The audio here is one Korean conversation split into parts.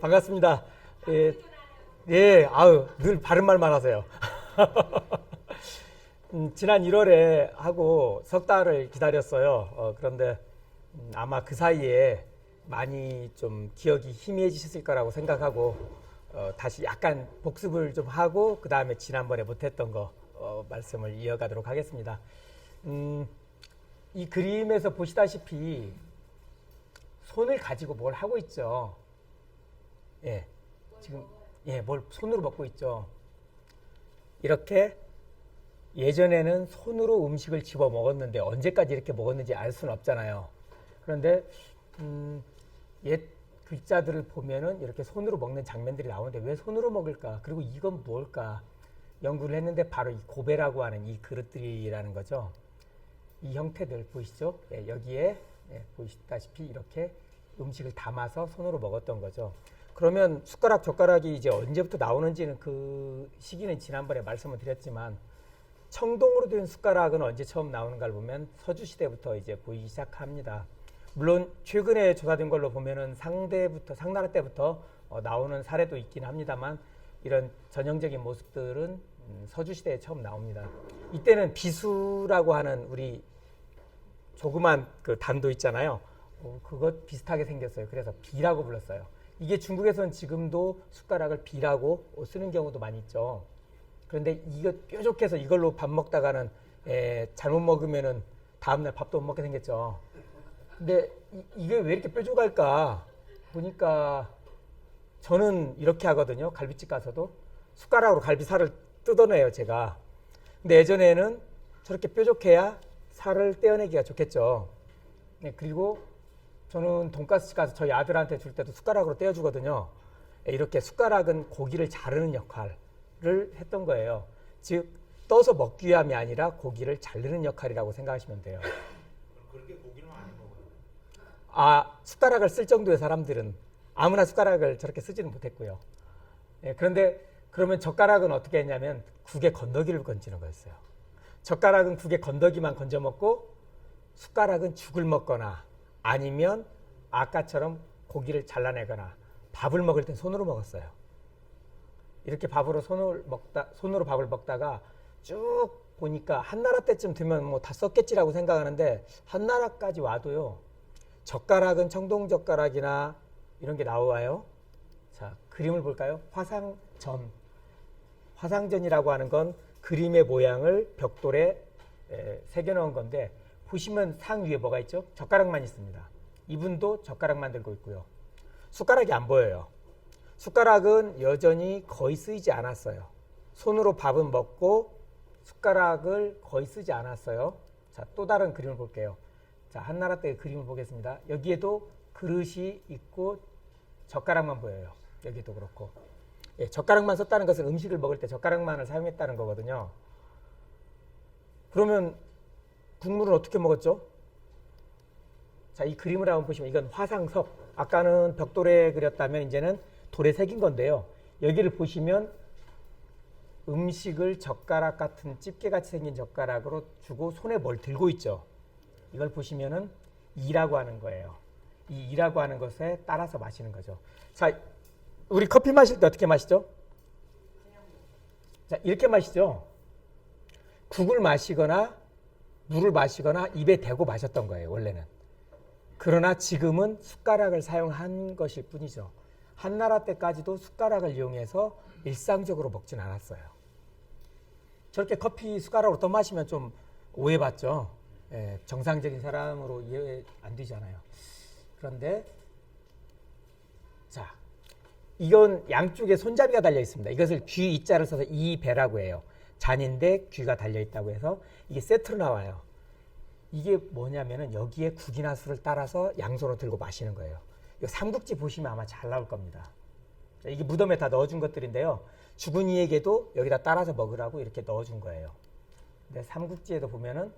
반갑습니다. 예, 예, 아유, 늘 바른 말만 하세요. 지난 1월에 하고 석 달을 기다렸어요. 그런데 아마 그 사이에 많이 좀 기억이 희미해지셨을 거라고 생각하고 다시 약간 복습을 좀 하고 그 다음에 지난번에 못했던 거 말씀을 이어가도록 하겠습니다. 이 그림에서 보시다시피 손을 가지고 뭘 하고 있죠. 예, 지금 뭘 손으로 먹고 있죠. 이렇게 예전에는 손으로 음식을 집어 먹었는데 언제까지 이렇게 먹었는지 알 수는 없잖아요. 그런데 옛 글자들을 보면은 이렇게 손으로 먹는 장면들이 나오는데 왜 손으로 먹을까? 그리고 이건 뭘까? 연구를 했는데 바로 이 고배라고 하는 이 그릇들이라는 거죠. 이 형태들 보이시죠? 예, 여기에 보시다시피 이렇게 음식을 담아서 손으로 먹었던 거죠. 그러면 숟가락, 젓가락이 이제 언제부터 나오는지는 그 시기는 지난번에 말씀을 드렸지만 청동으로 된 숟가락은 언제 처음 나오는가를 보면 서주시대부터 이제 보이기 시작합니다. 물론 최근에 조사된 걸로 보면은 상나라 때부터 나오는 사례도 있긴 합니다만 이런 전형적인 모습들은 서주시대에 처음 나옵니다. 이때는 비수라고 하는 우리 조그만 그 단도 있잖아요. 그것 비슷하게 생겼어요. 그래서 비라고 불렀어요. 이게 중국에서는 지금도 숟가락을 비라고 쓰는 경우도 많이 있죠. 그런데 이거 뾰족해서 이걸로 밥 먹다가는 잘못 먹으면은 다음날 밥도 못 먹게 생겼죠. 근데 이게 왜 이렇게 뾰족할까 보니까 저는 이렇게 하거든요. 갈비집 가서도 숟가락으로 갈비살을 뜯어내요, 제가. 근데 예전에는 저렇게 뾰족해야 살을 떼어내기가 좋겠죠. 그리고 저는 돈가스집 가서 저희 아들한테 줄 때도 숟가락으로 떼어주거든요. 이렇게 숟가락은 고기를 자르는 역할을 했던 거예요. 즉 떠서 먹기 위함이 아니라 고기를 자르는 역할이라고 생각하시면 돼요. 그렇게 고기를 많이 먹어요. 숟가락을 쓸 정도의 사람들은 아무나 숟가락을 저렇게 쓰지는 못했고요. 그런데 그러면 젓가락은 어떻게 했냐면 국에 건더기를 건지는 거였어요. 젓가락은 국에 건더기만 건져 먹고 숟가락은 죽을 먹거나 아니면 아까처럼 고기를 잘라내거나 밥을 먹을 땐 손으로 먹었어요. 이렇게 손으로 밥을 먹다가 쭉 보니까 한나라 때쯤 되면 뭐 다 썼겠지라고 생각하는데 한나라까지 와도요. 젓가락은 청동젓가락이나 이런 게 나와요. 자, 그림을 볼까요? 화상전이라고 하는 건 그림의 모양을 벽돌에 새겨놓은 건데 보시면 상 위에 뭐가 있죠? 젓가락만 있습니다. 이분도 젓가락만 들고 있고요. 숟가락이 안 보여요. 숟가락은 여전히 거의 쓰이지 않았어요. 손으로 밥은 먹고 숟가락을 거의 쓰지 않았어요. 자, 또 다른 그림을 볼게요. 자, 한나라 때의 그림을 보겠습니다. 여기에도 그릇이 있고 젓가락만 보여요. 여기도 그렇고. 젓가락만 썼다는 것은 음식을 먹을 때 젓가락만을 사용했다는 거거든요. 그러면 국물은 어떻게 먹었죠? 자, 이 그림을 한번 보시면 이건 화상석. 아까는 벽돌에 그렸다면 이제는 돌에 새긴 건데요. 여기를 보시면 음식을 젓가락 같은 집게같이 생긴 젓가락으로 주고 손에 뭘 들고 있죠. 이걸 보시면은 이라고 하는 거예요. 이 이라고 하는 것에 따라서 마시는 거죠. 자, 우리 커피 마실 때 어떻게 마시죠? 자, 이렇게 마시죠. 국을 마시거나 물을 마시거나 입에 대고 마셨던 거예요, 원래는. 그러나 지금은 숟가락을 사용한 것일 뿐이죠. 한나라 때까지도 숟가락을 이용해서 일상적으로 먹진 않았어요. 저렇게 커피 숟가락으로 떠마시면 좀 오해받죠. 정상적인 사람으로 이해 안 되잖아요. 그런데 자, 이건 양쪽에 손잡이가 달려 있습니다. 이것을 귀 이자를 써서 이배라고 해요. 잔인데 귀가 달려 있다고 해서 이게 세트로 나와요. 이게 뭐냐면은 여기에 국이나 술을 따라서 양손으로 들고 마시는 거예요. 이거 삼국지 보시면 아마 잘 나올 겁니다. 자, 이게 무덤에 다 넣어준 것들인데요. 죽은 이에게도 여기다 따라서 먹으라고 이렇게 넣어준 거예요. 근데 삼국지에도 보면은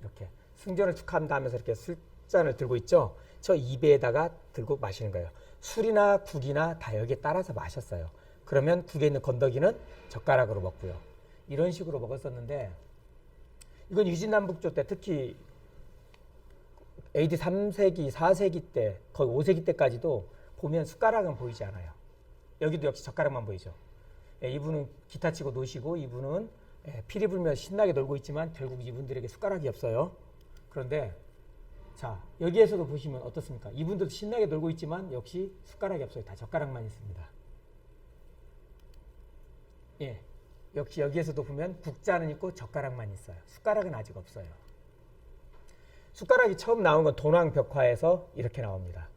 이렇게 승전을 축하한다 하면서 이렇게 술잔을 들고 있죠. 저 입에다가 들고 마시는 거예요. 술이나 국이나 다 여기에 따라서 마셨어요. 그러면 국에 있는 건더기는 젓가락으로 먹고요. 이런 식으로 먹었었는데 이건 유진남북조 때 특히 AD 3세기, 4세기 때 거의 5세기 때까지도 보면 숟가락은 보이지 않아요. 여기도 역시 젓가락만 보이죠. 예, 이분은 기타 치고 노시고 이분은 피리 불며 신나게 놀고 있지만 결국 이분들에게 숟가락이 없어요. 그런데 자, 여기에서도 보시면 어떻습니까? 이분들도 신나게 놀고 있지만 역시 숟가락이 없어요. 다 젓가락만 있습니다. 예, 역시 여기에서도 보면 국자는 있고 젓가락만 있어요. 숟가락은 아직 없어요. 숟가락이 처음 나온 건 돈왕벽화에서 이렇게 나옵니다.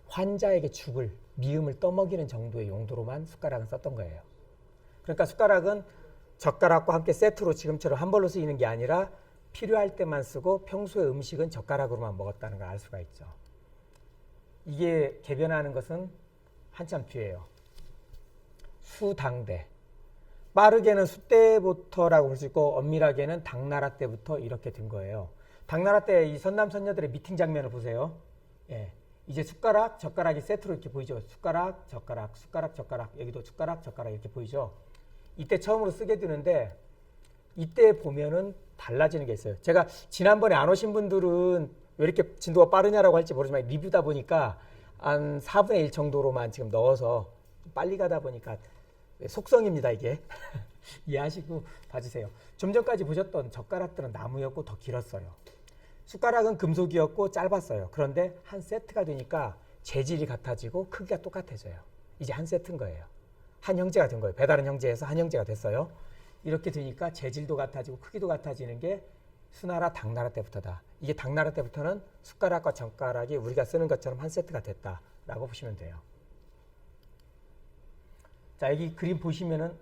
환자에게 죽을, 미음을 떠먹이는 정도의 용도로만 숟가락은 썼던 거예요. 그러니까 숟가락은 젓가락과 함께 세트로 지금처럼 한 벌로 쓰이는 게 아니라 필요할 때만 쓰고 평소에 음식은 젓가락으로만 먹었다는 걸 알 수가 있죠. 이게 개변하는 것은 한참 뒤에요. 수당대. 빠르게는 수때부터라고 볼 수 있고 엄밀하게는 당나라 때부터 이렇게 된 거예요. 당나라 때 이 선남 선녀들의 미팅 장면을 보세요. 예, 이제 숟가락, 젓가락이 세트로 이렇게 보이죠. 숟가락, 젓가락, 숟가락, 젓가락. 여기도 숟가락, 젓가락 이렇게 보이죠. 이때 처음으로 쓰게 되는데 이때 보면은 달라지는 게 있어요. 제가 지난번에 안 오신 분들은 왜 이렇게 진도가 빠르냐라고 할지 모르지만 리뷰다 보니까 한 4분의 1 정도로만 지금 넣어서 빨리 가다 보니까 속성입니다, 이게. 이해하시고 봐주세요. 좀 전까지 보셨던 젓가락들은 나무였고 더 길었어요. 숟가락은 금속이었고 짧았어요. 그런데 한 세트가 되니까 재질이 같아지고 크기가 똑같아져요. 이제 한 세트인 거예요. 한 형제가 된 거예요. 배다른 형제에서 한 형제가 됐어요. 이렇게 되니까 재질도 같아지고 크기도 같아지는 게 수나라, 당나라 때부터다. 이게 당나라 때부터는 숟가락과 젓가락이 우리가 쓰는 것처럼 한 세트가 됐다라고 보시면 돼요. 자, 여기 그림 보시면은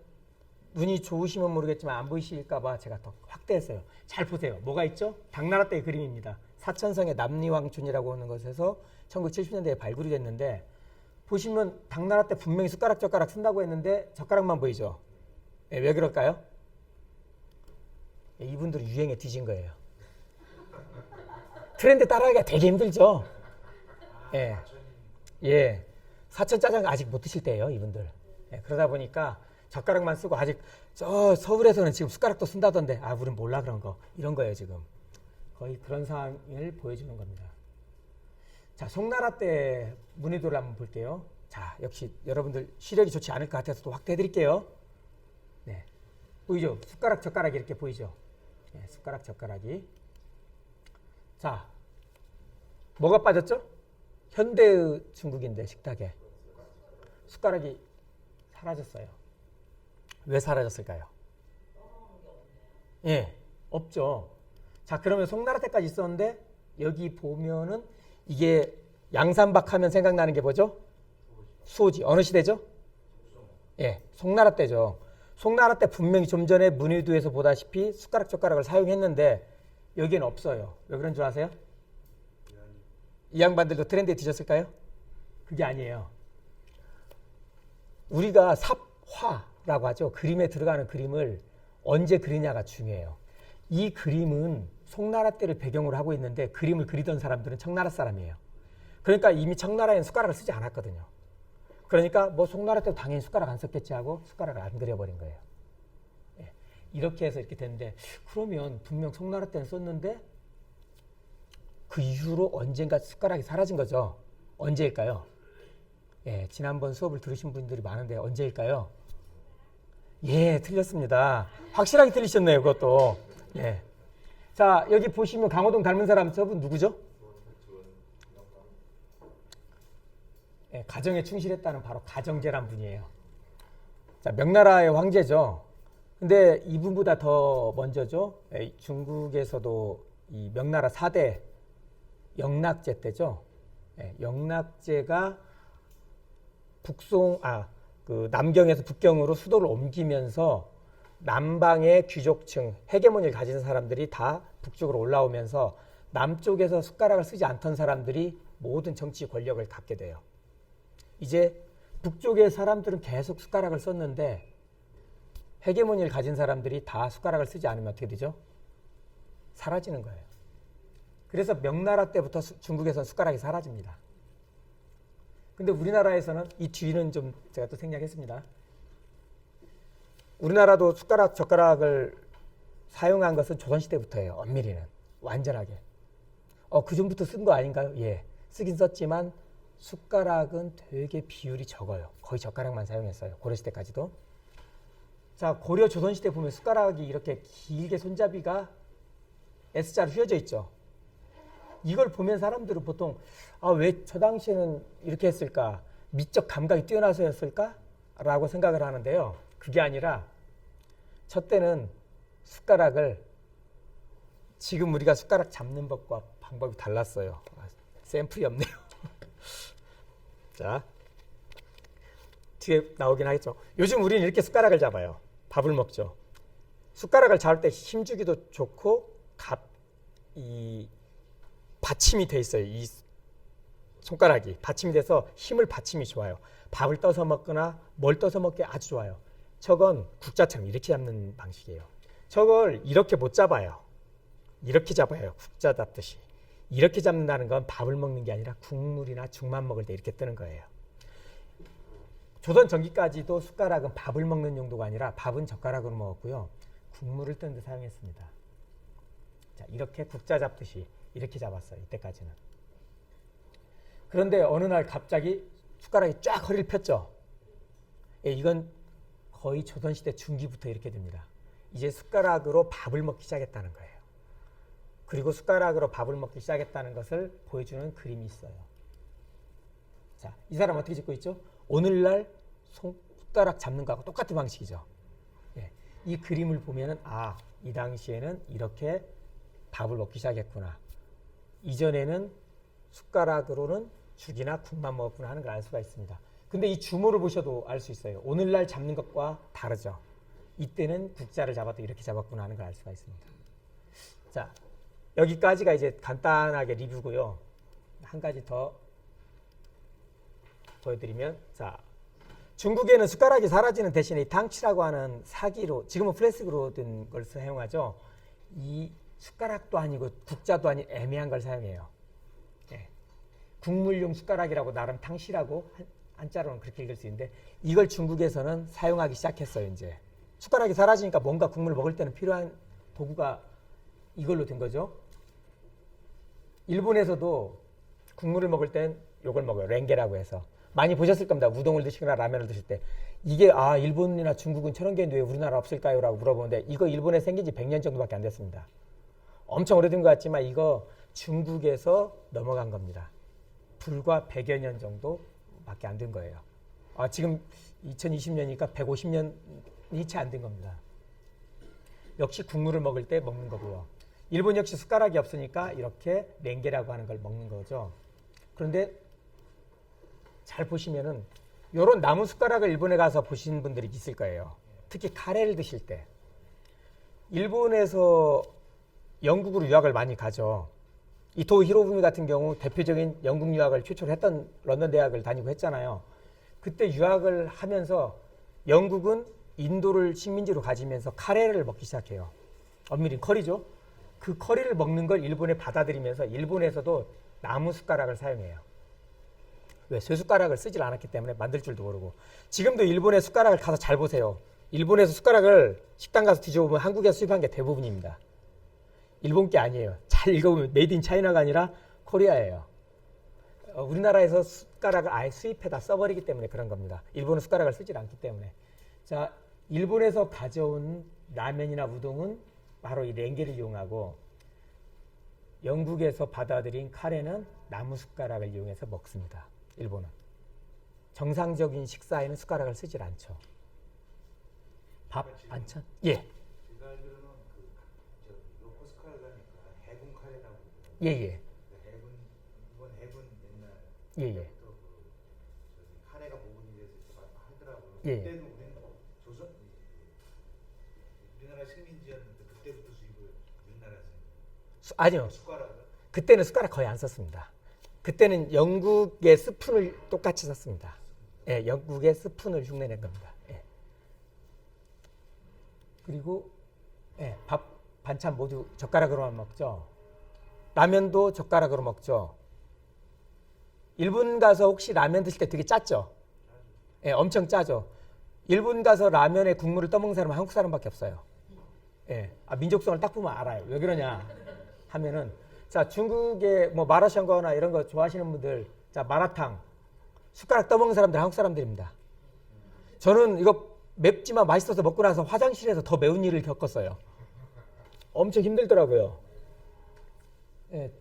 눈이 좋으시면 모르겠지만 안 보이실까봐 제가 더 확대했어요. 잘 보세요. 뭐가 있죠? 당나라 때의 그림입니다. 사천성의 남리왕춘이라고 하는 것에서 1970년대에 발굴이 됐는데 보시면 당나라 때 분명히 숟가락, 젓가락 쓴다고 했는데 젓가락만 보이죠? 네, 왜 그럴까요? 이분들은 유행에 뒤진 거예요. 트렌드 따라가기가 되게 힘들죠? 예. 예. 사천 짜장 아직 못 드실 때예요, 이분들. 예, 그러다 보니까 젓가락만 쓰고 아직 저 서울에서는 지금 숟가락도 쓴다던데 아 우린 몰라 그런 거 이런 거예요 지금. 거의 그런 상황을 보여주는 겁니다. 자, 송나라 때 문의도를 한번 볼게요. 자, 역시 여러분들 시력이 좋지 않을 것 같아서 또 확대해 드릴게요. 네, 보이죠? 숟가락 젓가락이 이렇게 보이죠? 네, 숟가락 젓가락이. 자, 뭐가 빠졌죠? 현대의 중국인데 식탁에 숟가락이 사라졌어요. 왜 사라졌을까요? 예, 없죠. 자, 그러면 송나라 때까지 있었는데 여기 보면은 이게 양산박 하면 생각나는 게 뭐죠? 수호지. 어느 시대죠? 예, 송나라 때죠. 송나라 때 분명히 좀 전에 문의도에서 보다시피 숟가락 젓가락을 사용했는데 여기는 없어요. 왜 그런 줄 아세요? 이 양반들도 트렌드에 뒤졌을까요? 그게 아니에요. 우리가 삽화라고 하죠. 그림에 들어가는 그림을 언제 그리냐가 중요해요. 이 그림은 송나라 때를 배경으로 하고 있는데 그림을 그리던 사람들은 청나라 사람이에요. 그러니까 이미 청나라에는 숟가락을 쓰지 않았거든요. 그러니까 뭐 송나라 때도 당연히 숟가락 안 썼겠지 하고 숟가락을 안 그려버린 거예요. 예. 이렇게 해서 이렇게 됐는데 그러면 분명 송나라 때는 썼는데 그 이후로 언젠가 숟가락이 사라진 거죠. 언제일까요? 예, 지난번 수업을 들으신 분들이 많은데 언제일까요? 예, 틀렸습니다. 확실하게 틀리셨네요, 그것도. 예. 자, 여기 보시면 강호동 닮은 사람 저분 누구죠? 예, 가정에 충실했다는 바로 가정제란 분이에요. 자, 명나라의 황제죠. 근데 이분보다 더 먼저죠. 예, 중국에서도 이 명나라 4대 영락제 때죠. 예, 영락제가 남경에서 북경으로 수도를 옮기면서 남방의 귀족층, 헤게모니를 가진 사람들이 다 북쪽으로 올라오면서 남쪽에서 숟가락을 쓰지 않던 사람들이 모든 정치 권력을 갖게 돼요. 이제 북쪽의 사람들은 계속 숟가락을 썼는데 헤게모니를 가진 사람들이 다 숟가락을 쓰지 않으면 어떻게 되죠? 사라지는 거예요. 그래서 명나라 때부터 중국에서는 숟가락이 사라집니다. 근데 우리나라에서는 이 뒤는 좀 제가 또 생략했습니다. 우리나라도 숟가락, 젓가락을 사용한 것은 조선시대부터예요. 엄밀히는. 완전하게. 그 전부터 쓴 거 아닌가요? 예. 쓰긴 썼지만 숟가락은 되게 비율이 적어요. 거의 젓가락만 사용했어요. 고려시대 까지도. 자, 고려 조선시대 보면 숟가락이 이렇게 길게 손잡이가 S자로 휘어져 있죠. 이걸 보면 사람들은 보통 왜 저 당시에는 이렇게 했을까? 미적 감각이 뛰어나서였을까? 라고 생각을 하는데요. 그게 아니라 저 때는 숟가락을 지금 우리가 숟가락 잡는 법과 방법이 달랐어요. 샘플이 없네요. 자, 뒤에 나오긴 하겠죠. 요즘 우리는 이렇게 숟가락을 잡아요. 밥을 먹죠. 숟가락을 잡을 때 힘주기도 좋고 이 받침이 돼 있어요. 이 손가락이 받침이 돼서 힘을 받침이 좋아요. 밥을 떠서 먹거나 뭘 떠서 먹기 아주 좋아요. 저건 국자처럼 이렇게 잡는 방식이에요. 저걸 이렇게 못 잡아요. 이렇게 잡아요. 국자 잡듯이. 이렇게 잡는다는 건 밥을 먹는 게 아니라 국물이나 죽만 먹을 때 이렇게 뜨는 거예요. 조선 전기까지도 숟가락은 밥을 먹는 용도가 아니라 밥은 젓가락으로 먹었고요. 국물을 뜨는 데 사용했습니다. 자, 이렇게 국자 잡듯이 이렇게 잡았어요. 이때까지는. 그런데 어느 날 갑자기 숟가락이 쫙 허리를 폈죠. 예, 이건 거의 조선시대 중기부터 이렇게 됩니다. 이제 숟가락으로 밥을 먹기 시작했다는 거예요. 그리고 숟가락으로 밥을 먹기 시작했다는 것을 보여주는 그림이 있어요. 자, 이 사람 어떻게 짓고 있죠? 오늘날 숟가락 잡는 거하고 똑같은 방식이죠. 예, 이 그림을 보면은 이 당시에는 이렇게 밥을 먹기 시작했구나. 이전에는 숟가락으로는 죽이나 국만 먹었구나 하는 걸 알 수가 있습니다. 근데 이 주모를 보셔도 알 수 있어요. 오늘날 잡는 것과 다르죠. 이때는 국자를 잡아도 이렇게 잡았구나 하는 걸 알 수가 있습니다. 자, 여기까지가 이제 간단하게 리뷰고요. 한 가지 더 보여드리면, 자, 중국에는 숟가락이 사라지는 대신에 이 당치라고 하는 사기로, 지금은 플라스틱으로 된 걸 사용하죠. 이 숟가락도 아니고 국자도 아닌 애매한 걸 사용해요. 네. 국물용 숟가락이라고 나름 탕시라고 한자로는 그렇게 읽을 수 있는데 이걸 중국에서는 사용하기 시작했어요. 이제 숟가락이 사라지니까 뭔가 국물을 먹을 때는 필요한 도구가 이걸로 된 거죠. 일본에서도 국물을 먹을 땐 이걸 먹어요. 랭게라고 해서. 많이 보셨을 겁니다. 우동을 드시거나 라면을 드실 때. 이게 일본이나 중국은 저런 게 있는데 왜 우리나라 없을까요? 라고 물어보는데 이거 일본에 생긴 지 100년 정도밖에 안 됐습니다. 엄청 오래된 것 같지만 이거 중국에서 넘어간 겁니다. 불과 100여 년 정도밖에 안 된 거예요. 지금 2020년이니까 150년이 채 안 된 겁니다. 역시 국물을 먹을 때 먹는 거고요. 일본 역시 숟가락이 없으니까 이렇게 랭게라고 하는 걸 먹는 거죠. 그런데 잘 보시면은 이런 나무 숟가락을 일본에 가서 보신 분들이 있을 거예요. 특히 카레를 드실 때. 일본에서 영국으로 유학을 많이 가죠. 이토 히로부미 같은 경우 대표적인 영국 유학을 최초로 했던 런던 대학을 다니고 했잖아요. 그때 유학을 하면서 영국은 인도를 식민지로 가지면서 카레를 먹기 시작해요. 엄밀히 커리죠. 그 커리를 먹는 걸 일본에 받아들이면서 일본에서도 나무 숟가락을 사용해요. 왜? 쇠숟가락을 쓰질 않았기 때문에 만들 줄도 모르고. 지금도 일본의 숟가락을 가서 잘 보세요. 일본에서 숟가락을 식당 가서 뒤져보면 한국에서 수입한 게 대부분입니다. 일본 게 아니에요. 잘 읽어보면 메이드 인 차이나가 아니라 코리아예요. 우리나라에서 숟가락을 아예 수입해다 써버리기 때문에 그런 겁니다. 일본은 숟가락을 쓰질 않기 때문에. 자, 일본에서 가져온 라면이나 우동은 바로 이 랭게를 이용하고 영국에서 받아들인 카레는 나무 숟가락을 이용해서 먹습니다. 일본은. 정상적인 식사에는 숟가락을 쓰질 않죠. 밥, 반찬? 예. 제가 알기로는 요코스카를 가니까 해군 카레라고 그러더라고요. 예예. 이번 해군 옛날 예예. 또 카레가 보분이 돼서 이렇게 하더라고요. 예. 그때도 우리는 우리나라 식민지였는데 그때부터 수입을 우리나라에서 아니요. 숟가락을 그때는 숟가락 거의 안 썼습니다. 그때는 영국의 스푼을 똑같이 썼습니다. 예, 영국의 스푼을 흉내낸 겁니다. 예. 그리고 밥, 반찬 모두 젓가락으로만 먹죠. 라면도 젓가락으로 먹죠. 일본 가서 혹시 라면 드실 때 되게 짰죠? 예, 엄청 짜죠. 일본 가서 라면에 국물을 떠먹는 사람은 한국 사람밖에 없어요. 예, 민족성을 딱 보면 알아요. 왜 그러냐 하면은 자, 중국의 뭐 마라샹궈나 이런 거 좋아하시는 분들, 자, 마라탕 숟가락 떠먹는 사람들 한국 사람들입니다. 저는 이거 맵지만 맛있어서 먹고 나서 화장실에서 더 매운 일을 겪었어요. 엄청 힘들더라고요. 예,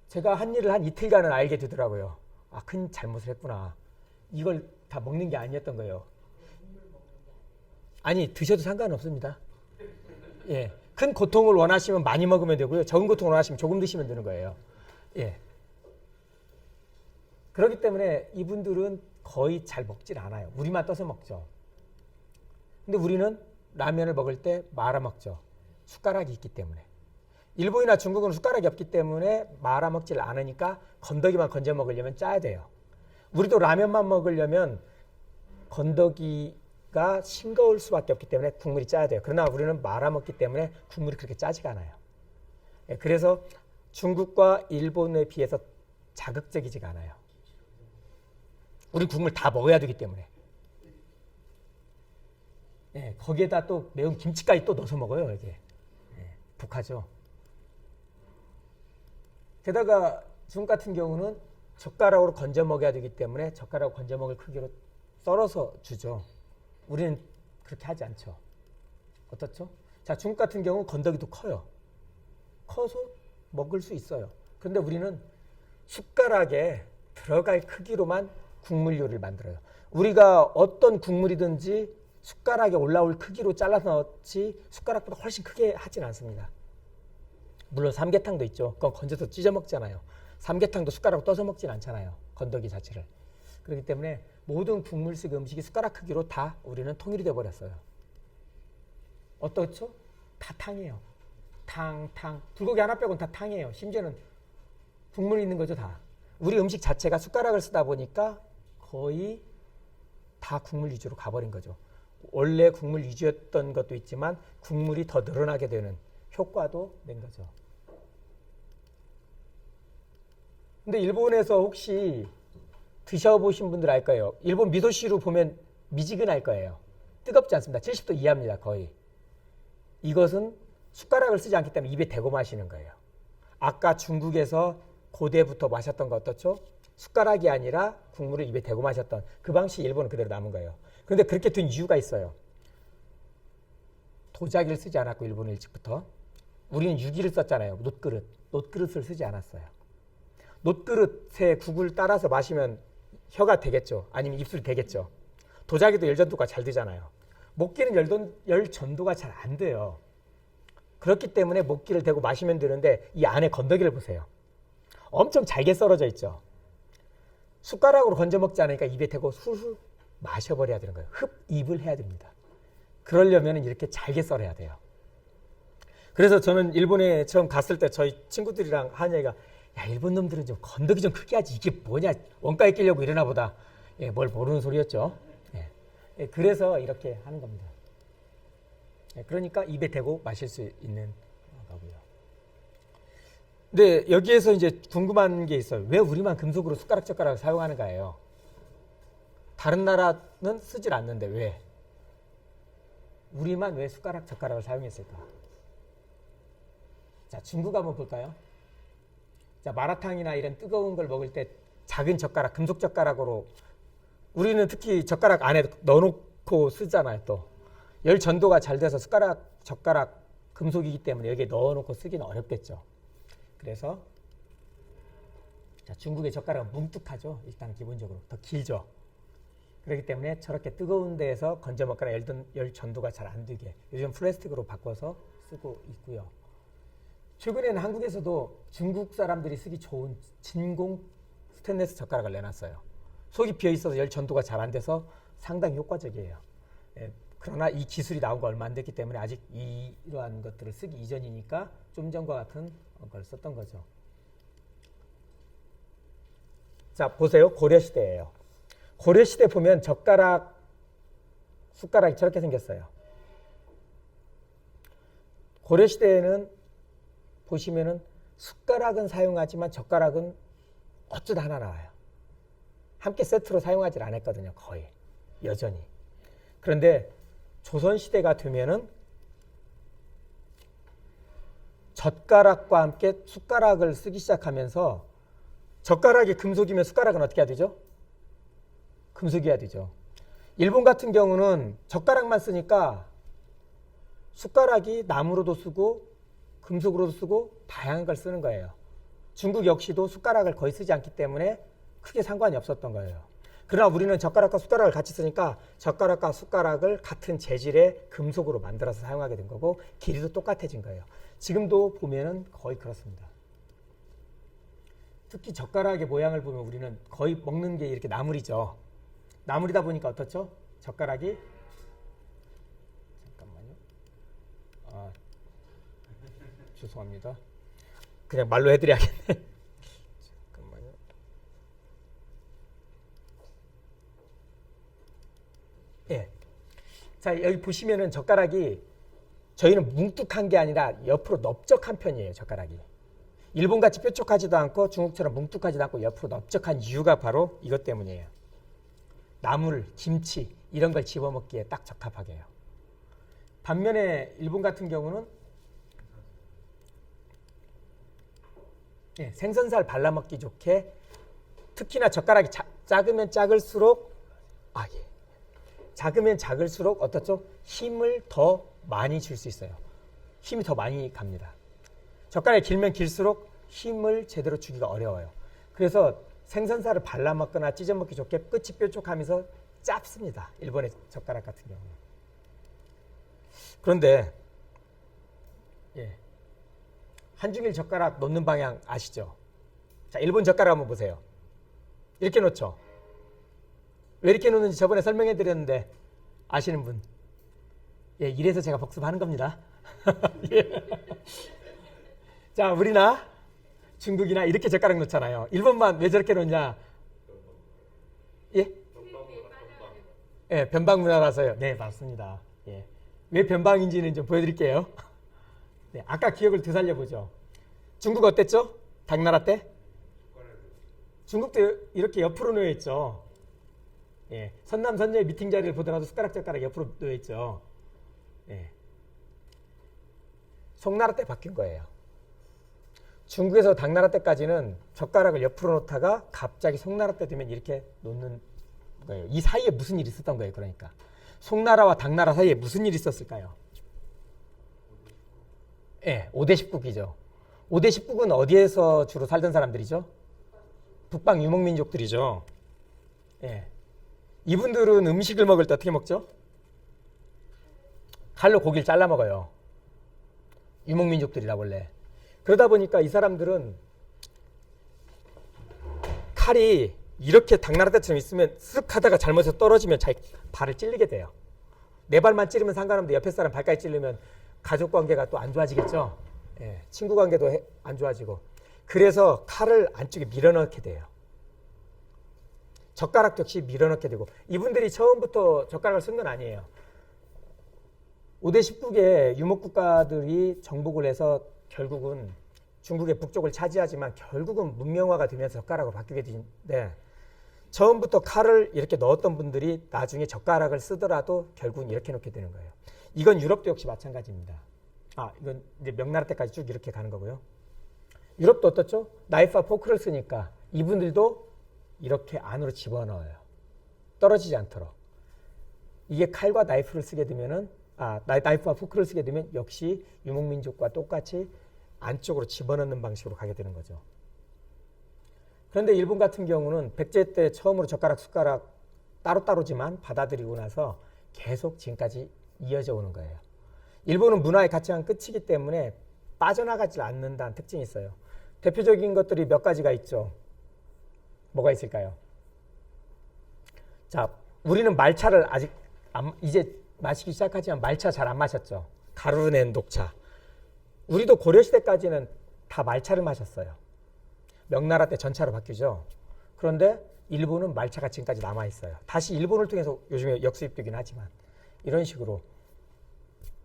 제가 한 일을 한 이틀간은 알게 되더라고요. 아, 큰 잘못을 했구나. 이걸 다 먹는 게 아니었던 거예요. 아니, 드셔도 상관없습니다. 예, 큰 고통을 원하시면 많이 먹으면 되고요. 적은 고통을 원하시면 조금 드시면 되는 거예요. 예. 그렇기 때문에 이분들은 거의 잘 먹질 않아요. 우리만 떠서 먹죠. 근데 우리는 라면을 먹을 때 말아 먹죠. 숟가락이 있기 때문에. 일본이나 중국은 숟가락이 없기 때문에 말아 먹질 않으니까 건더기만 건져 먹으려면 짜야 돼요. 우리도 라면만 먹으려면 건더기가 싱거울 수밖에 없기 때문에 국물이 짜야 돼요. 그러나 우리는 말아 먹기 때문에 국물이 그렇게 짜지가 않아요. 예, 그래서 중국과 일본에 비해서 자극적이지가 않아요. 우리 국물 다 먹어야 되기 때문에. 예, 거기에다 또 매운 김치까지 또 넣어서 먹어요. 이게 예, 독하죠. 게다가 중국 같은 경우는 젓가락으로 건져 먹어야 되기 때문에 젓가락으로 건져 먹을 크기로 썰어서 주죠. 우리는 그렇게 하지 않죠. 어떻죠? 자, 중국 같은 경우 건더기도 커요. 커서 먹을 수 있어요. 그런데 우리는 숟가락에 들어갈 크기로만 국물 요리를 만들어요. 우리가 어떤 국물이든지 숟가락에 올라올 크기로 잘라서 넣지 숟가락보다 훨씬 크게 하진 않습니다. 물론 삼계탕도 있죠. 그건 건져서 찢어 먹잖아요. 삼계탕도 숟가락으로 떠서 먹진 않잖아요. 건더기 자체를. 그렇기 때문에 모든 국물식 음식이 숟가락 크기로 다 우리는 통일이 되어버렸어요. 어떻죠? 다 탕이에요. 탕. 불고기 하나 빼고는 다 탕이에요. 심지어는 국물이 있는 거죠, 다. 우리 음식 자체가 숟가락을 쓰다 보니까 거의 다 국물 위주로 가버린 거죠. 원래 국물 위주였던 것도 있지만 국물이 더 늘어나게 되는 효과도 낸 거죠. 근데 일본에서 혹시 드셔보신 분들 알 거예요. 일본 미소시루 보면 미지근할 거예요. 뜨겁지 않습니다. 70도 이하입니다, 거의. 이것은 숟가락을 쓰지 않기 때문에 입에 대고 마시는 거예요. 아까 중국에서 고대부터 마셨던 거 어떻죠? 숟가락이 아니라 국물을 입에 대고 마셨던 그 방식이 일본은 그대로 남은 거예요. 그런데 그렇게 된 이유가 있어요. 도자기를 쓰지 않았고 일본은 일찍부터. 우리는 유기를 썼잖아요. 놋그릇. 놋그릇을 쓰지 않았어요. 놋그릇에 국을 따라서 마시면 혀가 되겠죠. 아니면 입술이 되겠죠. 도자기도 열전도가 잘 되잖아요. 목기는 열전도가 잘 안 돼요. 그렇기 때문에 목기를 대고 마시면 되는데 이 안에 건더기를 보세요. 엄청 잘게 썰어져 있죠. 숟가락으로 건져 먹지 않으니까 입에 대고 술술 마셔버려야 되는 거예요. 흡입을 해야 됩니다. 그러려면 이렇게 잘게 썰어야 돼요. 그래서 저는 일본에 처음 갔을 때 저희 친구들이랑 한 얘기가 야, 일본 놈들은 좀 건더기 좀 크게 하지. 이게 뭐냐. 원가에 끼려고 이러나 보다. 예, 뭘 모르는 소리였죠. 예. 예, 그래서 이렇게 하는 겁니다. 예, 그러니까 입에 대고 마실 수 있는 거고요. 근데 여기에서 이제 궁금한 게 있어요. 왜 우리만 금속으로 숟가락 젓가락을 사용하는가예요. 다른 나라는 쓰질 않는데 왜? 우리만 왜 숟가락 젓가락을 사용했을까? 자, 중국 한번 볼까요? 자, 마라탕이나 이런 뜨거운 걸 먹을 때 작은 젓가락, 금속 젓가락으로 우리는 특히 젓가락 안에 넣어놓고 쓰잖아요. 또 열 전도가 잘 돼서 젓가락 금속이기 때문에 여기에 넣어놓고 쓰기는 어렵겠죠. 그래서 자, 중국의 젓가락은 뭉툭하죠. 일단 기본적으로 더 길죠. 그렇기 때문에 저렇게 뜨거운 데에서 건져 먹거나 열 전도가 잘 안 되게 요즘 플라스틱으로 바꿔서 쓰고 있고요. 최근에는 한국에서도 중국 사람들이 쓰기 좋은 진공 스테인리스 젓가락을 내놨어요. 속이 비어 있어서 열 전도가 잘 안 돼서 상당히 효과적이에요. 예, 그러나 이 기술이 나온 거 얼마 안 됐기 때문에 아직 이러한 것들을 쓰기 이전이니까 좀 전과 같은 걸 썼던 거죠. 자, 보세요. 고려시대예요. 고려시대 보면 숟가락이 저렇게 생겼어요. 고려시대에는 보시면은 숟가락은 사용하지만 젓가락은 어쩌다 하나 나와요. 함께 세트로 사용하지 않았거든요. 거의 여전히. 그런데 조선시대가 되면은 젓가락과 함께 숟가락을 쓰기 시작하면서 젓가락이 금속이면 숟가락은 어떻게 해야 되죠? 금속이어야 되죠. 일본 같은 경우는 젓가락만 쓰니까 숟가락이 나무로도 쓰고 금속으로도 쓰고 다양한 걸 쓰는 거예요. 중국 역시도 숟가락을 거의 쓰지 않기 때문에 크게 상관이 없었던 거예요. 그러나 우리는 젓가락과 숟가락을 같이 쓰니까 젓가락과 숟가락을 같은 재질의 금속으로 만들어서 사용하게 된 거고 길이도 똑같아진 거예요. 지금도 보면은 거의 그렇습니다. 특히 젓가락의 모양을 보면 우리는 거의 먹는 게 이렇게 나물이죠. 나물이다 보니까 어떻죠? 젓가락이 잠깐만요. 죄송합니다. 그냥 말로 해드려야겠네. 잠깐만요. 예. 자, 여기 보시면은 젓가락이 저희는 뭉툭한 게 아니라 옆으로 넓적한 편이에요. 젓가락이. 일본같이 뾰족하지도 않고 중국처럼 뭉툭하지도 않고 옆으로 넓적한 이유가 바로 이것 때문이에요. 나물, 김치 이런 걸 집어먹기에 딱 적합하게 해요. 반면에 일본 같은 경우는 생선살 발라먹기 좋게 특히나 젓가락이 작으면 작을수록 작으면 작을수록 어떻죠? 힘을 더 많이 줄 수 있어요. 힘이 더 많이 갑니다. 젓가락이 길면 길수록 힘을 제대로 주기가 어려워요. 그래서 생선살을 발라먹거나 찢어먹기 좋게 끝이 뾰족하면서 짧습니다. 일본의 젓가락 같은 경우는. 그런데 한중일 젓가락 놓는 방향 아시죠? 자, 일본 젓가락 한번 보세요. 이렇게 놓죠. 왜 이렇게 놓는지 저번에 설명해 드렸는데 아시는 분? 이래서 제가 복습하는 겁니다. 자, 우리나 중국이나 이렇게 젓가락 놓잖아요. 일본만 왜 저렇게 놓냐? 변방 문화라서요. 네, 맞습니다. 왜 변방인지는 좀 보여드릴게요. 네, 아까 기억을 되살려보죠. 중국 어땠죠? 당나라 때? 중국도 이렇게 옆으로 놓여있죠. 선남 선녀의 미팅 자리를 보더라도 숟가락 젓가락 옆으로 놓여있죠. 송나라 때 바뀐 거예요. 중국에서 당나라 때까지는 젓가락을 옆으로 놓다가 갑자기 송나라 때 되면 이렇게 놓는 거예요. 이 사이에 무슨 일이 있었던 거예요. 그러니까 송나라와 당나라 사이에 무슨 일이 있었을까요? 5대 10국이죠. 5대 10국은 어디에서 주로 살던 사람들이죠? 북방 유목민족들이죠. 이분들은 음식을 먹을 때 어떻게 먹죠? 칼로 고기를 잘라 먹어요. 유목민족들이라 원래. 그러다 보니까 이 사람들은 칼이 이렇게 당나라 때처럼 있으면 쓱 하다가 잘못해서 떨어지면 자기 발을 찔리게 돼요. 내 발만 찌르면 상관없는데 옆에 사람 발까지 찌르면 가족 관계가 또 안 좋아지겠죠. 친구 관계도 안 좋아지고. 그래서 칼을 안쪽에 밀어넣게 돼요. 젓가락도 역시 밀어넣게 되고. 이분들이 처음부터 젓가락을 쓴 건 아니에요. 5대 10국의 유목국가들이 정복을 해서 결국은 중국의 북쪽을 차지하지만 결국은 문명화가 되면서 젓가락으로 바뀌게 되는데 처음부터 칼을 이렇게 넣었던 분들이 나중에 젓가락을 쓰더라도 결국은 이렇게 놓게 되는 거예요. 이건 유럽도 역시 마찬가지입니다. 이건 이제 명나라 때까지 쭉 이렇게 가는 거고요. 유럽도 어떻죠? 나이프와 포크를 쓰니까 이분들도 이렇게 안으로 집어넣어요. 떨어지지 않도록. 이게 칼과 나이프를 쓰게 되면은 나이프와 포크를 쓰게 되면 역시 유목민족과 똑같이 안쪽으로 집어넣는 방식으로 가게 되는 거죠. 그런데 일본 같은 경우는 백제 때 처음으로 젓가락, 숟가락 따로따로지만 받아들이고 나서 계속 지금까지 이어져 오는 거예요. 일본은 문화의 가치관 끝이기 때문에 빠져나가지 않는다는 특징이 있어요. 대표적인 것들이 몇 가지가 있죠. 뭐가 있을까요? 자, 우리는 말차를 아직 이제 마시기 시작하지만 말차 잘 안 마셨죠. 가루로 낸 녹차. 우리도 고려시대까지는 다 말차를 마셨어요. 명나라 때 전차로 바뀌죠. 그런데 일본은 말차가 지금까지 남아있어요. 다시 일본을 통해서 요즘에 역수입되긴 하지만 이런 식으로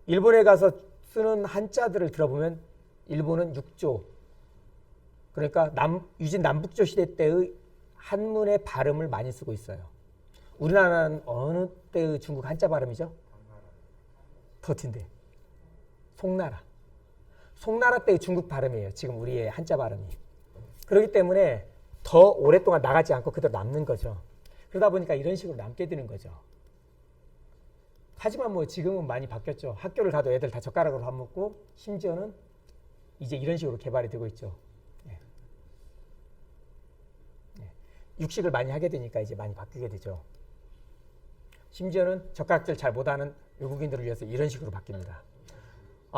일본에 가서 쓰는 한자들을 들어보면 일본은 육조, 그러니까 유진 남북조 시대 때의 한문의 발음을 많이 쓰고 있어요. 우리나라는 어느 때의 중국 한자 발음이죠? 버틴데 송나라. 송나라 때의 중국 발음이에요. 지금 우리의 한자 발음이. 그렇기 때문에 더 오랫동안 나가지 않고 그대로 남는 거죠. 그러다 보니까 이런 식으로 남게 되는 거죠. 하지만 뭐 지금은 많이 바뀌었죠. 학교를 가도 애들 다 젓가락으로 밥 먹고 심지어는 이제 이런 식으로 개발이 되고 있죠. 예. 예. 육식을 많이 하게 되니까 이제 많이 바뀌게 되죠. 심지어는 젓가락질 잘 못하는 외국인들을 위해서 이런 식으로 바뀝니다.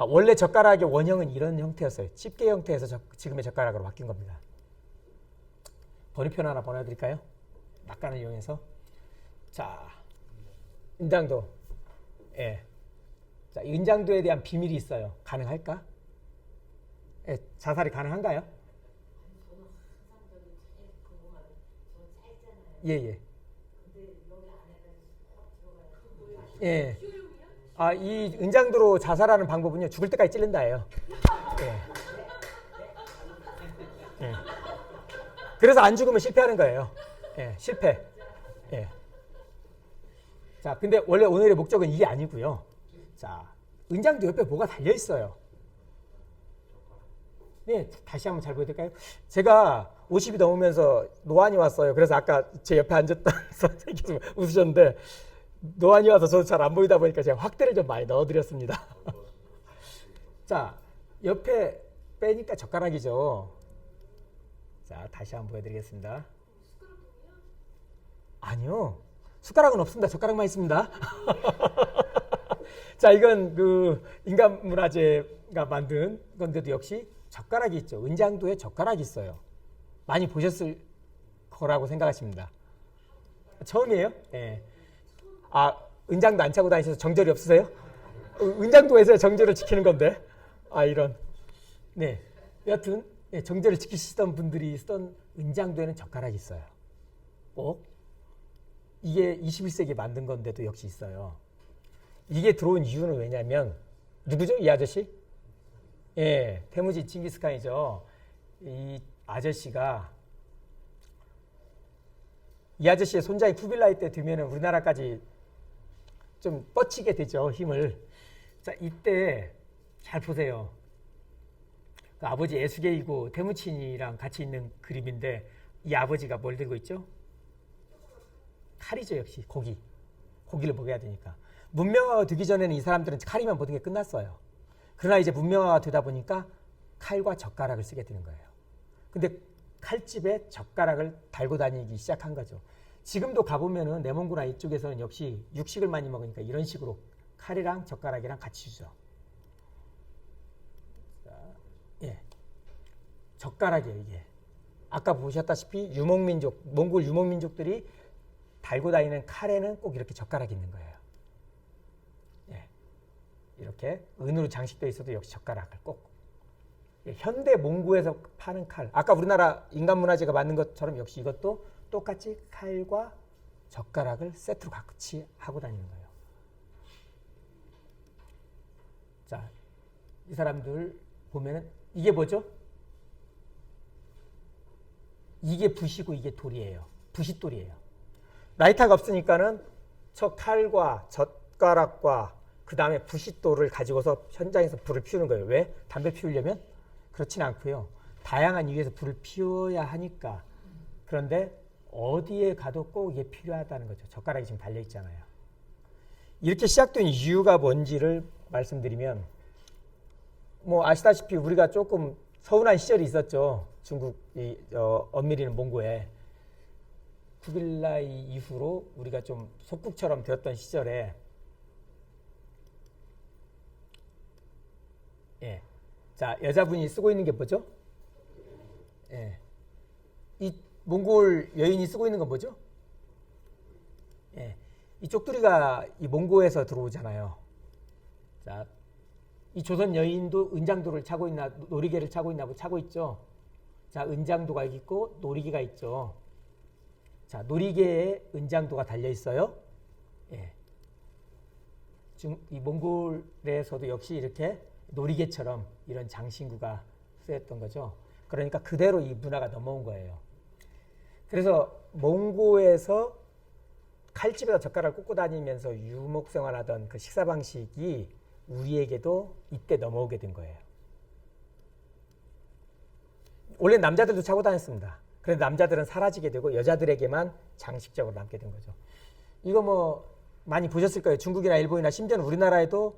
원래 젓가락의 원형은 이런 형태였어요. 집게 형태에서 지금의 젓가락으로 바뀐 겁니다. 번호표 하나 보내드릴까요? 낙관을 이용해서. 자, 은장도. 예. 자, 은장도에 대한 비밀이 있어요. 가능할까? 예, 자살이 가능한가요? 예, 예. 예. 이 은장도로 자살하는 방법은요, 죽을 때까지 찔른다예요. 예. 예. 그래서 안 죽으면 실패하는 거예요. 예, 실패. 예. 자, 근데 원래 오늘의 목적은 이게 아니고요. 자, 은장도 옆에 뭐가 달려 있어요. 네, 다시 한번 잘 보여드릴까요? 제가 50이 넘으면서 노안이 왔어요. 그래서 아까 제 옆에 앉았던 선생님께서 웃으셨는데, 노안이 와서 저도 잘 안 보이다 보니까 제가 확대를 좀 많이 넣어드렸습니다. 자, 옆에 빼니까 젓가락이죠. 자, 다시 한번 보여드리겠습니다. 아니요. 숟가락은 없습니다. 젓가락만 있습니다. 자, 이건 그 인간문화재가 만든 건데도 역시 젓가락이 있죠. 은장도에 젓가락이 있어요. 많이 보셨을 거라고 생각하십니다. 처음이에요? 예. 은장도 안 차고 다니셔서 정절이 없으세요? 은장도에서 정절을 지키는 건데. 이런. 네. 여하튼, 정절을 지키시던 분들이 쓰던 은장도에는 젓가락이 있어요. 꼭. 이게 21세기에 만든 건데도 역시 있어요. 이게 들어온 이유는 왜냐면, 누구죠? 이 아저씨? 예, 태무지 칭기스칸이죠. 이 아저씨가, 이 아저씨의 손자인 쿠빌라이 때 되면은 우리나라까지 좀 뻗치게 되죠, 힘을. 자, 이때 잘 보세요. 그 아버지 에수게이고 태무친이랑 같이 있는 그림인데 이 아버지가 뭘 들고 있죠? 칼이죠, 역시. 고기를 먹여야 되니까. 문명화가 되기 전에는 이 사람들은 칼이면 모든 게 끝났어요. 그러나 이제 문명화가 되다 보니까 칼과 젓가락을 쓰게 되는 거예요. 근데 칼집에 젓가락을 달고 다니기 시작한 거죠. 지금도 가보면은 내몽구나 이쪽에서는 역시 육식을 많이 먹으니까 이런 식으로 칼이랑 젓가락이랑 같이 주죠. 자, 예. 젓가락이에요, 이게. 아까 보셨다시피 유목민족, 몽골 유목민족들이 달고 다니는 칼에는 꼭 이렇게 젓가락이 있는 거예요. 예. 이렇게 은으로 장식되어 있어도 역시 젓가락을 꼭. 예. 현대 몽고에서 파는 칼. 아까 우리나라 인간문화재가 만든 것처럼 역시 이것도 똑같이 칼과 젓가락을 세트로 같이 하고 다니는 거예요. 자, 이 사람들 보면은 이게 뭐죠? 이게 붓이고 이게 돌이에요. 붓이 돌이에요. 라이터가 없으니까는 저 칼과 젓가락과 그 다음에 붓이돌을 가지고서 현장에서 불을 피우는 거예요. 왜? 담배 피우려면? 그렇진 않고요. 다양한 이유에서 불을 피워야 하니까. 그런데 어디에 가도 꼭 이게 필요하다는 거죠. 젓가락이 지금 달려 있잖아요. 이렇게 시작된 이유가 뭔지를 말씀드리면, 뭐 아시다시피 우리가 조금 서운한 시절이 있었죠. 중국 엄밀히는 몽고에. 쿠빌라이 이후로 우리가 좀 속국처럼 되었던 시절에, 예. 자, 여자분이 쓰고 있는 게 뭐죠? 예. 이 몽골 여인이 쓰고 있는 건 뭐죠? 예. 이 쪽두리가 이 몽고에서 들어오잖아요. 자, 이 조선 여인도 은장도를 차고 있나, 놀이개를 차고 있나, 차고 있죠. 자, 은장도가 있고 놀이개가 있죠. 자, 놀이개에 은장도가 달려 있어요. 예. 이 몽골에서도 역시 이렇게 놀이개처럼 이런 장신구가 쓰였던 거죠. 그러니까 그대로 이 문화가 넘어온 거예요. 그래서 몽고에서 칼집에다 젓가락을 꽂고 다니면서 유목 생활하던 그 식사 방식이 우리에게도 이때 넘어오게 된 거예요. 원래 남자들도 차고 다녔습니다. 그런데 남자들은 사라지게 되고 여자들에게만 장식적으로 남게 된 거죠. 이거 뭐 많이 보셨을 거예요. 중국이나 일본이나 심지어는 우리나라에도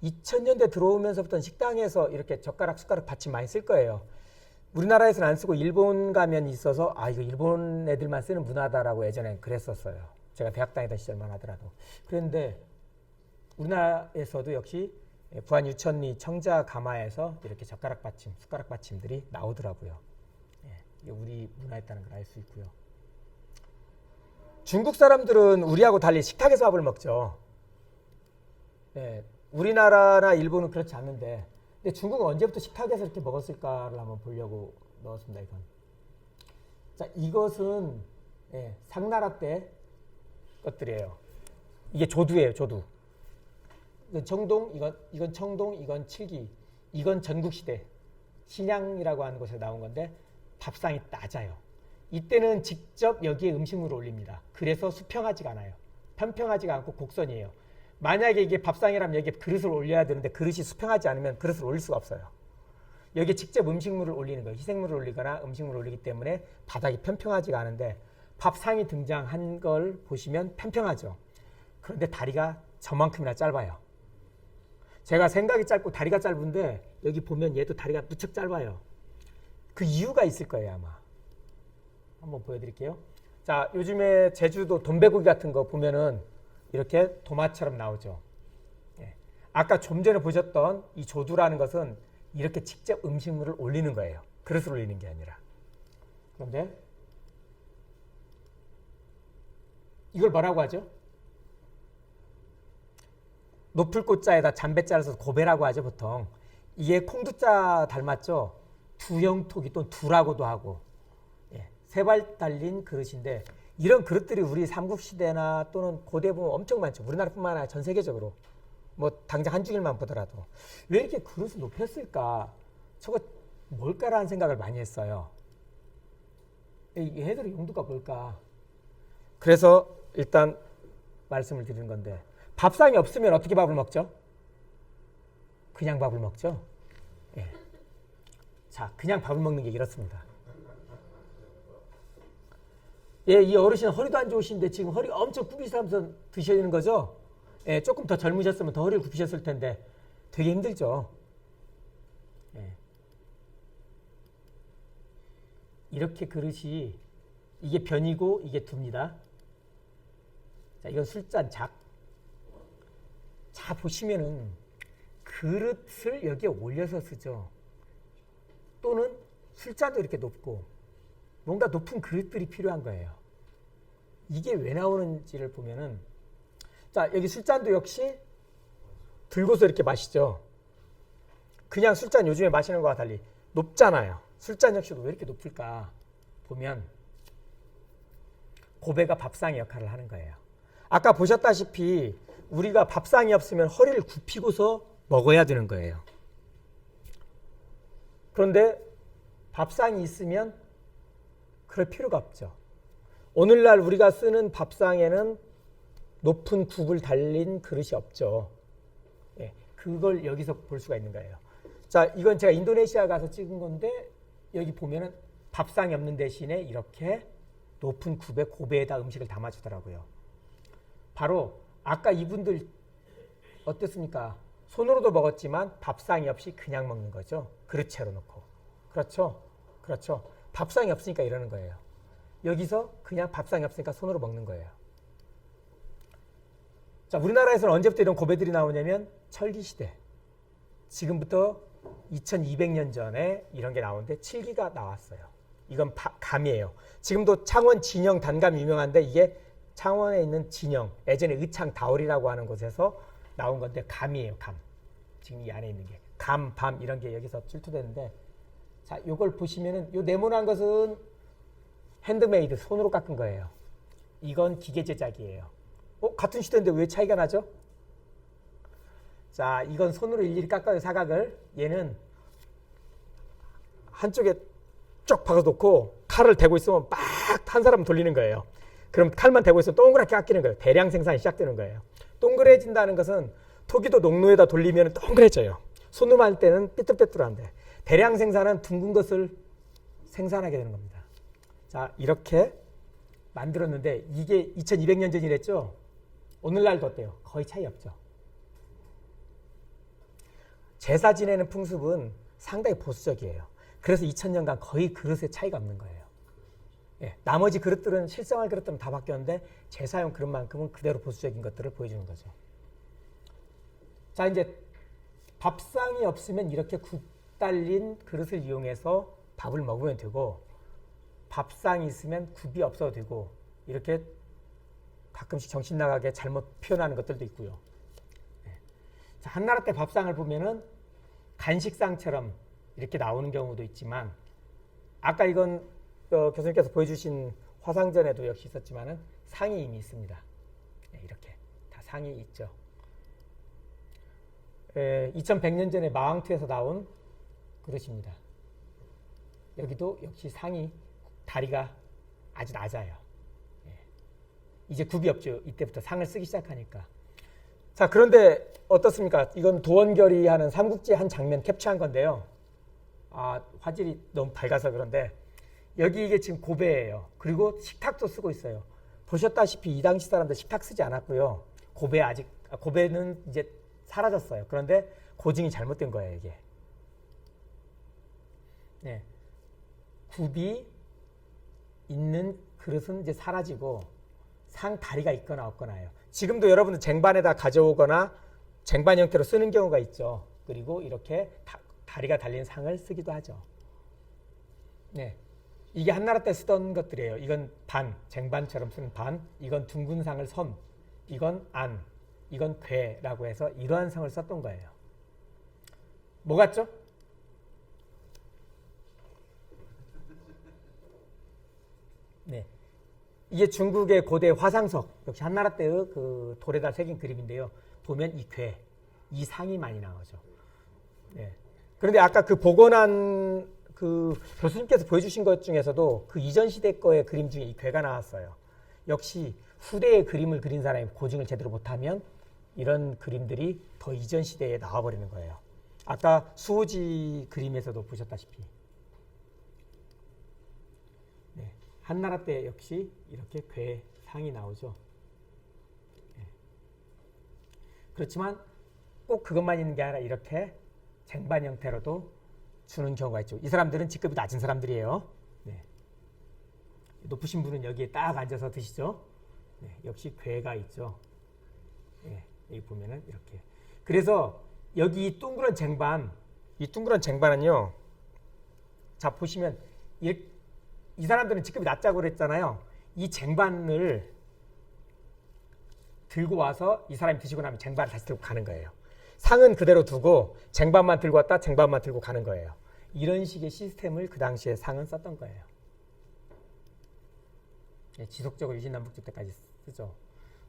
2000년대 들어오면서부터 식당에서 이렇게 젓가락, 숟가락 받침 많이 쓸 거예요. 우리나라에서는 안 쓰고 일본 가면 있어서 아 이거 일본 애들만 쓰는 문화다라고 예전에 그랬었어요. 제가 대학 다니던 시절만 하더라도. 그런데 우리나라에서도 역시 부안 유천리 청자 가마에서 이렇게 젓가락 받침, 숟가락 받침들이 나오더라고요. 이게 우리 문화였다는 걸 알 수 있고요. 중국 사람들은 우리하고 달리 식탁에서 밥을 먹죠. 우리나라나 일본은 그렇지 않는데, 근데 중국은 언제부터 식탁에서 이렇게 먹었을까를 한번 보려고 넣었습니다. 이건. 자, 이것은 상나라 때 것들이에요. 이게 조두예요, 조두. 이건 청동, 이건 청동, 이건 칠기, 이건 전국시대 신양이라고 하는 곳에서 나온 건데 밥상이 낮아요. 이때는 직접 여기에 음식물을 올립니다. 그래서 수평하지가 않아요. 편평하지가 않고 곡선이에요. 만약에 이게 밥상이라면 여기에 그릇을 올려야 되는데 그릇이 수평하지 않으면 그릇을 올릴 수가 없어요. 여기에 직접 음식물을 올리는 거예요. 희생물을 올리거나 음식물을 올리기 때문에 바닥이 편평하지가 않은데 밥상이 등장한 걸 보시면 편평하죠. 그런데 다리가 저만큼이나 짧아요. 제가 생각이 짧고 다리가 짧은데 여기 보면 얘도 다리가 무척 짧아요. 그 이유가 있을 거예요, 아마. 한번 보여드릴게요. 자, 요즘에 제주도 돈베고기 같은 거 보면은 이렇게 도마처럼 나오죠. 아까 좀 전에 보셨던 이 조두라는 것은 이렇게 직접 음식물을 올리는 거예요. 그릇을 올리는 게 아니라. 그런데 이걸 뭐라고 하죠? 높을 꽃자에다 잠배자를 써서 고배라고 하죠, 보통. 이게 콩두자 닮았죠? 두영토기 또는 두라고도 하고. 세 발 달린 그릇인데 이런 그릇들이 우리 삼국시대나 또는 고대 보면 엄청 많죠. 우리나라뿐만 아니라 전 세계적으로. 뭐 당장 한중일만 보더라도. 왜 이렇게 그릇을 높였을까? 저거 뭘까라는 생각을 많이 했어요. 이 애들의 용도가 뭘까? 그래서 일단 말씀을 드리는 건데 밥상이 없으면 어떻게 밥을 먹죠? 그냥 밥을 먹죠. 자, 그냥 밥을 먹는 게 이렇습니다. 이 어르신은 허리도 안 좋으신데 지금 허리 엄청 굽이시면서 드셔야 되는 거죠? 조금 더 젊으셨으면 더 허리를 굽히셨을 텐데 되게 힘들죠. 이렇게 그릇이 이게 변이고 이게 두입니다. 자, 이건 술잔 작. 자, 보시면은 그릇을 여기에 올려서 쓰죠. 또는 술잔도 이렇게 높고 뭔가 높은 그릇들이 필요한 거예요. 이게 왜 나오는지를 보면은 자, 여기 술잔도 역시 들고서 이렇게 마시죠. 그냥 술잔 요즘에 마시는 거와 달리 높잖아요. 술잔 역시도 왜 이렇게 높을까 보면 고배가 밥상의 역할을 하는 거예요. 아까 보셨다시피 우리가 밥상이 없으면 허리를 굽히고서 먹어야 되는 거예요. 그런데 밥상이 있으면 그럴 필요가 없죠. 오늘날 우리가 쓰는 밥상에는 높은 굽을 달린 그릇이 없죠. 그걸 여기서 볼 수가 있는 거예요. 자, 이건 제가 인도네시아 가서 찍은 건데 여기 보면은 밥상이 없는 대신에 이렇게 높은 굽에 고배에다 음식을 담아주더라고요. 바로 아까 이분들 어땠습니까? 손으로도 먹었지만 밥상이 없이 그냥 먹는 거죠. 그릇채로 놓고. 그렇죠? 그렇죠. 밥상이 없으니까 이러는 거예요. 여기서 그냥 밥상이 없으니까 손으로 먹는 거예요. 자, 우리나라에서는 언제부터 이런 고배들이 나오냐면 철기시대. 지금부터 2200년 전에 이런 게 나오는데 칠기가 나왔어요. 이건 감이에요. 지금도 창원 진영 단감 유명한데 이게 창원에 있는 진영, 예전에 의창 다월이라고 하는 곳에서 나온 건데 감이에요. 감. 지금 이 안에 있는 게 감, 밤 이런 게 여기서 출토되는데 자, 요걸 보시면은 요 네모난 것은 핸드메이드, 손으로 깎은 거예요. 이건 기계 제작이에요. 같은 시대인데 왜 차이가 나죠? 자, 이건 손으로 일일이 깎아요, 사각을. 얘는 한쪽에 쭉 박아놓고 칼을 대고 있으면 막 한 사람 돌리는 거예요. 그럼 칼만 대고 있으면 동그랗게 깎이는 거예요. 대량 생산이 시작되는 거예요. 동그래진다는 것은 토기도 농로에다 돌리면 동그래져요. 손으로 할 때는 삐뚤빼뚤한데 대량 생산은 둥근 것을 생산하게 되는 겁니다. 자, 이렇게 만들었는데 이게 2200년 전이랬죠? 오늘날도 어때요? 거의 차이 없죠. 제사 지내는 풍습은 상당히 보수적이에요. 그래서 2000년간 거의 그릇에 차이가 없는 거예요. 예, 나머지 그릇들은 실생활 그릇들은 다 바뀌었는데 제사용 그릇만큼은 그대로 보수적인 것들을 보여주는 거죠. 자, 이제 밥상이 없으면 이렇게 국 달린 그릇을 이용해서 밥을 먹으면 되고, 밥상이 있으면 굽이 없어도 되고, 이렇게 가끔씩 정신 나가게 잘못 표현하는 것들도 있고요. 네. 자, 한나라 때 밥상을 보면은 간식상처럼 이렇게 나오는 경우도 있지만, 아까 이건 교수님께서 보여주신 화상전에도 역시 있었지만은 상이 이미 있습니다. 네, 이렇게 다 상이 있죠. 2100년 전에 마왕투에서 나온 그릇입니다. 여기도 역시 상이 다리가 아주 낮아요. 예. 이제 굽이 없죠. 이때부터 상을 쓰기 시작하니까. 자, 그런데 어떻습니까? 이건 도원결이 하는 삼국지 한 장면 캡처한 건데요. 아, 화질이 너무 밝아서 그런데 여기 이게 지금 고배예요. 그리고 식탁도 쓰고 있어요. 보셨다시피 이 당시 사람들 식탁 쓰지 않았고요. 고배는 이제 사라졌어요. 그런데 고증이 잘못된 거예요, 이게. 네. 굽이 있는 그릇은 이제 사라지고 상 다리가 있거나 없거나예요. 지금도 여러분들 쟁반에다 가져오거나 쟁반 형태로 쓰는 경우가 있죠. 그리고 이렇게 다리가 달린 상을 쓰기도 하죠. 네. 이게 한나라 때 쓰던 것들이에요. 이건 반, 쟁반처럼 쓰는 반, 이건 둥근 상을 섬, 이건 안, 이건 괴라고 해서 이러한 상을 썼던 거예요. 뭐 같죠? 네, 이게 중국의 고대 화상석, 역시 한나라 때의 그 돌에다 새긴 그림인데요. 보면 이 괴, 이 상이 많이 나오죠. 네. 그런데 아까 그 복원한 그 교수님께서 보여주신 것 중에서도 그 이전 시대 거의 그림 중에 이 괴가 나왔어요. 역시 후대의 그림을 그린 사람이 고증을 제대로 못하면 이런 그림들이 더 이전 시대에 나와버리는 거예요. 아까 수호지 그림에서도 보셨다시피 네, 한나라 때 역시 이렇게 괴상이 나오죠. 네. 그렇지만 꼭 그것만 있는 게 아니라 이렇게 쟁반 형태로도 주는 경우가 있죠. 이 사람들은 직급이 낮은 사람들이에요. 네. 높으신 분은 여기에 딱 앉아서 드시죠. 네, 역시 괴가 있죠. 네, 여기 보면은 이렇게. 그래서 여기 이 둥그런 쟁반은요. 자, 보시면 이 사람들은 직급이 낮다고 그랬잖아요. 이 쟁반을 들고 와서 이 사람이 드시고 나면 쟁반을 다시 들고 가는 거예요. 상은 그대로 두고 쟁반만 들고 왔다 쟁반만 들고 가는 거예요. 이런 식의 시스템을 그 당시에 상은 썼던 거예요. 예, 지속적으로 유신남북조 때까지 쓰죠.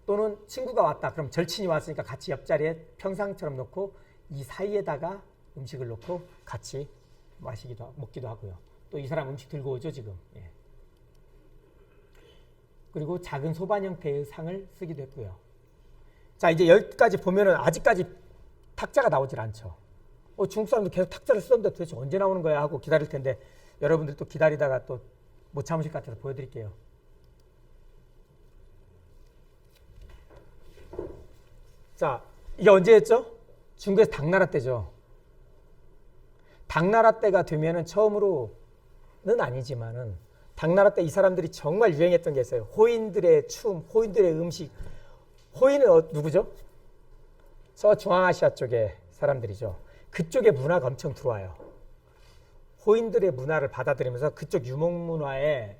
또는 친구가 왔다. 그럼 절친이 왔으니까 같이 옆자리에 평상처럼 놓고 이 사이에다가 음식을 놓고 같이 먹기도 하고요. 또 이 사람 음식 들고 오죠, 지금. 예. 그리고 작은 소반 형태의 상을 쓰기도 했고요. 자, 이제 여기까지 보면은 아직까지 탁자가 나오질 않죠. 중국 사람도 계속 탁자를 쓰던데 도대체 언제 나오는 거야 하고 기다릴 텐데 여러분들 또 기다리다가 또 못 참으실 것 같아서 보여드릴게요. 자, 이게 언제였죠? 중국에서 당나라 때죠. 당나라 때가 되면은 처음으로는 아니지만은 당나라 때 이 사람들이 정말 유행했던 게 있어요. 호인들의 춤, 호인들의 음식. 호인은 누구죠? 저 중앙아시아 쪽의 사람들이죠. 그쪽의 문화가 엄청 들어와요. 호인들의 문화를 받아들이면서 그쪽 유목문화의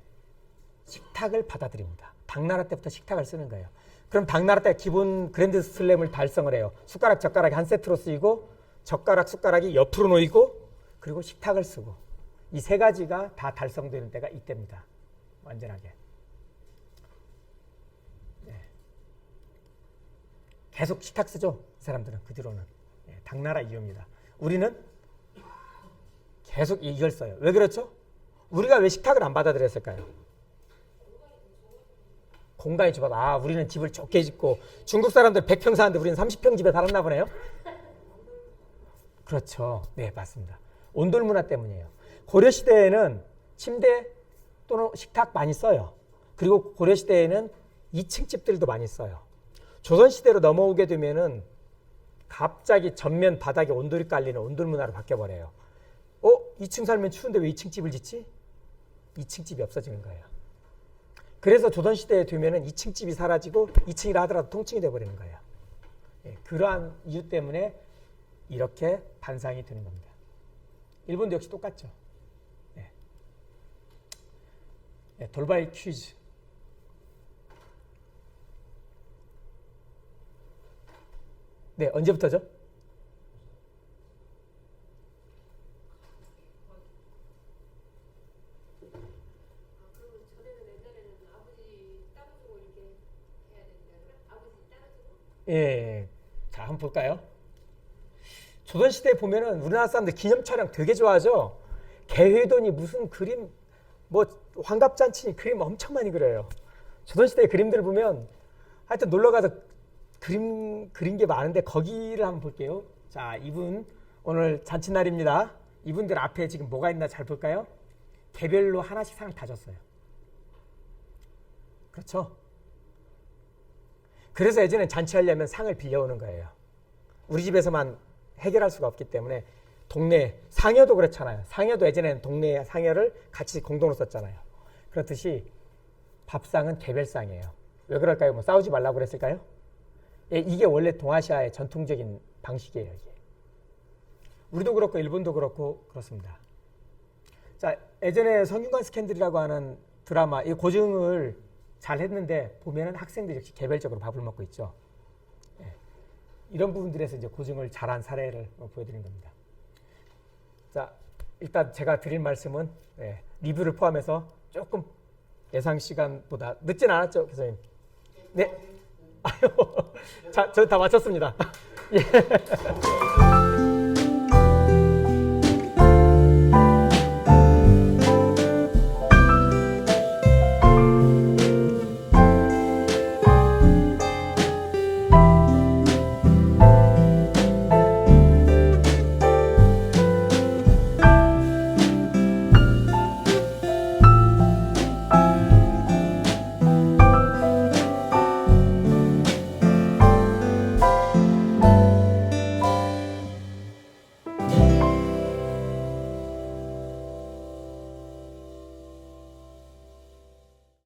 식탁을 받아들입니다. 당나라 때부터 식탁을 쓰는 거예요. 그럼 당나라 때 기본 그랜드 슬램을 달성을 해요. 숟가락, 젓가락이 한 세트로 쓰이고 젓가락, 숟가락이 옆으로 놓이고 그리고 식탁을 쓰고 이 세 가지가 다 달성되는 때가 이때입니다. 완전하게. 네. 계속 식탁 쓰죠. 이 사람들은 그 뒤로는. 네, 당나라 이후입니다. 우리는 계속 이걸 써요. 왜 그렇죠? 우리가 왜 식탁을 안 받아들였을까요? 공간이 좁아서. 우리는 집을 좁게 짓고 중국 사람들 100평 사는데 우리는 30평 집에 살았나 보네요. 그렇죠. 네, 맞습니다. 온돌 문화 때문이에요. 고려시대에는 침대 또는 식탁 많이 써요. 그리고 고려시대에는 2층 집들도 많이 써요. 조선시대로 넘어오게 되면은 갑자기 전면 바닥에 온돌이 깔리는 온돌 문화로 바뀌어버려요. 2층 살면 추운데 왜 2층 집을 짓지? 2층 집이 없어지는 거예요. 그래서 조선시대에 되면은 2층 집이 사라지고 2층이라 하더라도 통층이 돼버리는 거예요. 예, 그러한 이유 때문에 이렇게 반상이 되는 겁니다. 일본도 역시 똑같죠. 예. 예, 돌발 퀴즈. 네, 언제부터죠? 예, 자, 한번 볼까요? 조선시대에 보면은 우리나라 사람들 기념 촬영 되게 좋아하죠? 개회돈이 무슨 그림, 뭐, 환갑잔치 그림 엄청 많이 그려요. 조선시대 그림들 보면 하여튼 놀러가서 그린 게 많은데 거기를 한번 볼게요. 자, 이분 오늘 잔칫날입니다. 이분들 앞에 지금 뭐가 있나 잘 볼까요? 개별로 하나씩 상을 다 줬어요. 그렇죠? 그래서 예전에 잔치하려면 상을 빌려오는 거예요. 우리 집에서만 해결할 수가 없기 때문에 동네 상여도 그렇잖아요. 상여도 예전에는 동네 상여를 같이 공동으로 썼잖아요. 그렇듯이 밥상은 개별상이에요. 왜 그럴까요? 뭐 싸우지 말라고 그랬을까요? 예, 이게 원래 동아시아의 전통적인 방식이에요. 이게. 우리도 그렇고 일본도 그렇고 그렇습니다. 자, 예전에 성균관 스캔들이라고 하는 드라마 이 고증을 잘 했는데 보면은 학생들이 역시 개별적으로 밥을 먹고 있죠. 예, 이런 부분들에서 이제 고증을 잘한 사례를 보여드린 겁니다. 자, 일단 제가 드릴 말씀은 리뷰를 포함해서 조금 예상 시간보다 늦진 않았죠, 교수님? 네. 아유, 자, 저 다 마쳤습니다. 예.